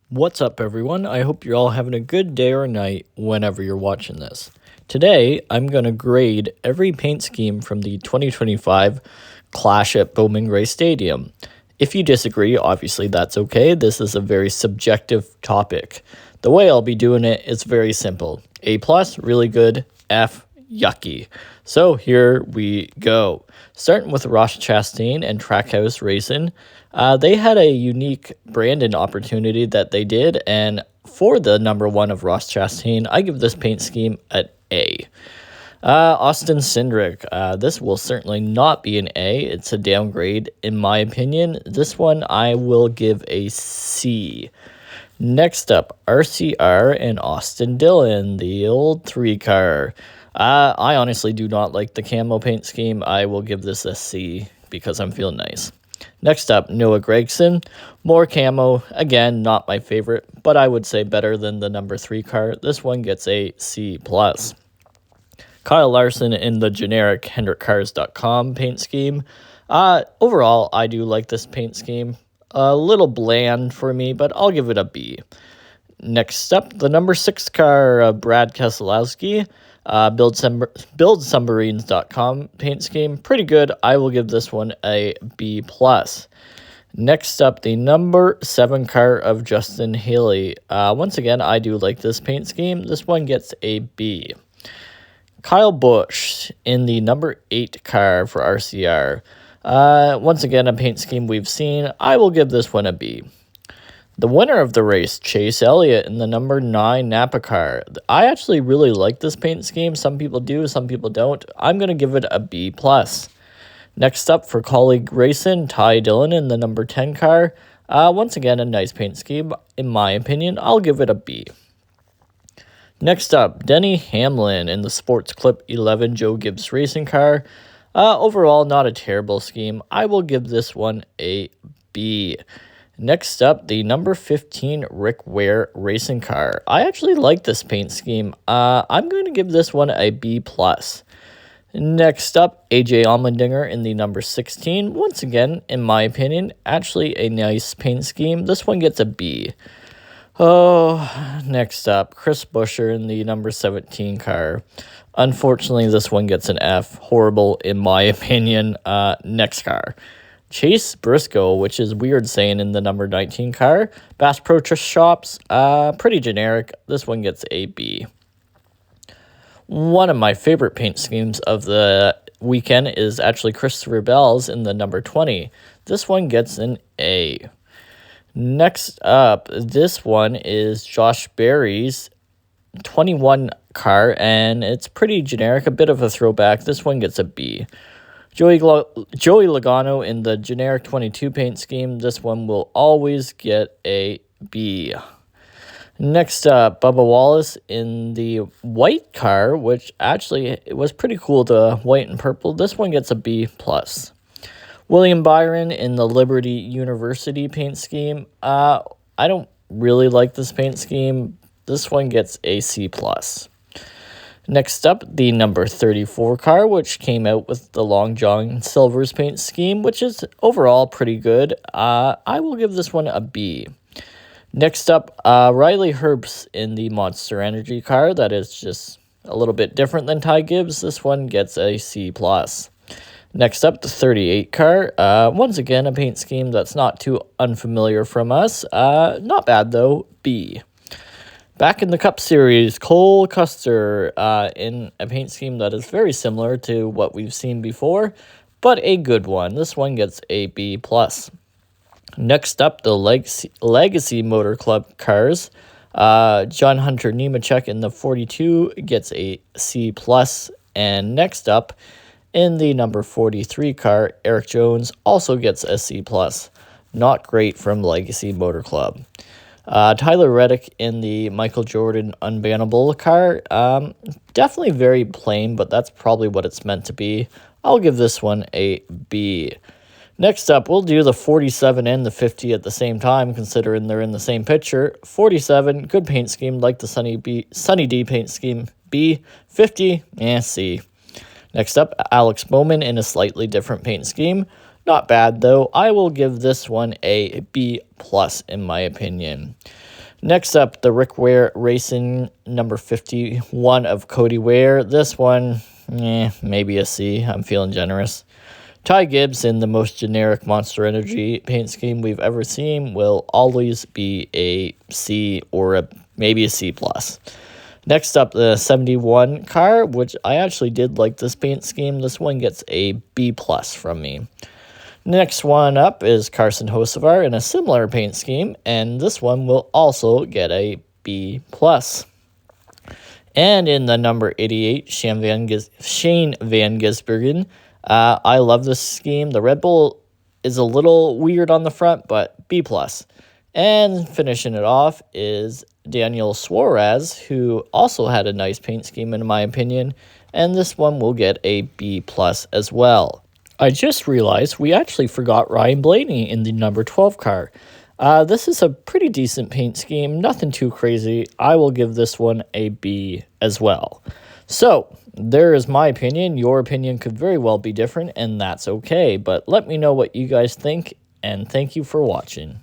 What's up, everyone? I hope you're all having a good day or night whenever you're watching this. Today, I'm going to grade every paint scheme from the 2025 Clash at Bowman Gray Stadium. If you disagree, obviously that's okay. This is a very subjective topic. The way I'll be doing it is very simple. A+, really good. F, yucky. So here we go. Starting with Ross Chastain and Trackhouse Racing. They had a unique branding opportunity that they did, and for the number one of Ross Chastain, I give this paint scheme an A. Austin Cindric, this will certainly not be an A. It's a downgrade, in my opinion. This one I will give a C. Next up, RCR and Austin Dillon, the old 3-car. I honestly do not like the camo paint scheme. I will give this a C because I'm feeling nice. Next up, Noah Gragson. More camo. Again, not my favorite, but I would say better than the number 3 car. This one gets a C+. Kyle Larson in the generic HendrickCars.com paint scheme. Overall, I do like this paint scheme. A little bland for me, but I'll give it a B. Next up, the number 6 car, Brad Keselowski. BuildSubmarines.com paint scheme. Pretty good. I will give this one a B+. Next up, the number 7 car of Justin Haley. Once again, I do like this paint scheme. This one gets a B. Kyle Busch in the number 8 car for RCR. Once again, a paint scheme we've seen. I will give this one a B. The winner of the race, Chase Elliott in the number 9 Napa car. I actually really like this paint scheme. Some people do, some people don't. I'm going to give it a B+. Next up for Colleague Racing, Ty Dillon in the number 10 car. Once again, a nice paint scheme. In my opinion, I'll give it a B. Next up, Denny Hamlin in the Sports Clip 11 Joe Gibbs Racing car. Overall, not a terrible scheme. I will give this one a B. Next up, the number 15 Rick Ware racing car. I actually like this paint scheme. I'm going to give this one a B+. Next up, AJ Allmendinger in the number 16. Once again, in my opinion, actually a nice paint scheme. This one gets a B. Oh, next up, Chris Buescher in the number 17 car. Unfortunately, this one gets an F. Horrible, in my opinion. Next car. Chase Briscoe, which is weird saying in the number 19 car. Bass Pro Shops, pretty generic. This one gets a B. One of my favorite paint schemes of the weekend is actually Christopher Bell's in the number 20. This one gets an A. Next up, this one is Josh Berry's 21 car, and it's pretty generic, a bit of a throwback. This one gets a B. Joey Logano in the generic 22 paint scheme. This one will always get a B. Next up, Bubba Wallace in the white car, which actually it was pretty cool, the white and purple. This one gets a B+. William Byron in the Liberty University paint scheme. I don't really like this paint scheme. This one gets a C+. Next up, the number 34 car, which came out with the Long John Silver's paint scheme, which is overall pretty good. I will give this one a B. Next up, Riley Herbst in the Monster Energy car. That is just a little bit different than Ty Gibbs. This one gets a C+. Next up, the 38 car. Once again, a paint scheme that's not too unfamiliar from us. Not bad, though. B. Back in the Cup Series, Cole Custer in a paint scheme that is very similar to what we've seen before, but a good one. This one gets a B+. Next up, the Legacy Motor Club cars. John Hunter Nemechek in the 42 gets a C+. And next up, in the number 43 car, Eric Jones also gets a C+. Not great from Legacy Motor Club. Tyler Reddick in the Michael Jordan Unbannable car. Definitely very plain, but that's probably what it's meant to be. I'll give this one a B. Next up, we'll do the 47 and the 50 at the same time, considering they're in the same picture. 47, good paint scheme, like the Sunny D paint scheme. B. 50, C. Next up, Alex Bowman in a slightly different paint scheme. Not bad, though. I will give this one a B+ in my opinion. Next up, the Rick Ware Racing number 51 of Cody Ware. This one, maybe a C. I'm feeling generous. Ty Gibbs in the most generic Monster Energy paint scheme we've ever seen will always be a C or maybe a C+. Next up, the 71 car, which I actually did like this paint scheme. This one gets a B+ from me. Next one up is Carson Hocevar in a similar paint scheme, and this one will also get a B+. And in the number 88, Shane Van Gisbergen, I love this scheme. The Red Bull is a little weird on the front, but B+. And finishing it off is Daniel Suarez, who also had a nice paint scheme in my opinion, and this one will get a B+ as well. I just realized we actually forgot Ryan Blaney in the number 12 car. This is a pretty decent paint scheme, nothing too crazy. I will give this one a B as well. So, there is my opinion. Your opinion could very well be different, and that's okay. But let me know what you guys think, and thank you for watching.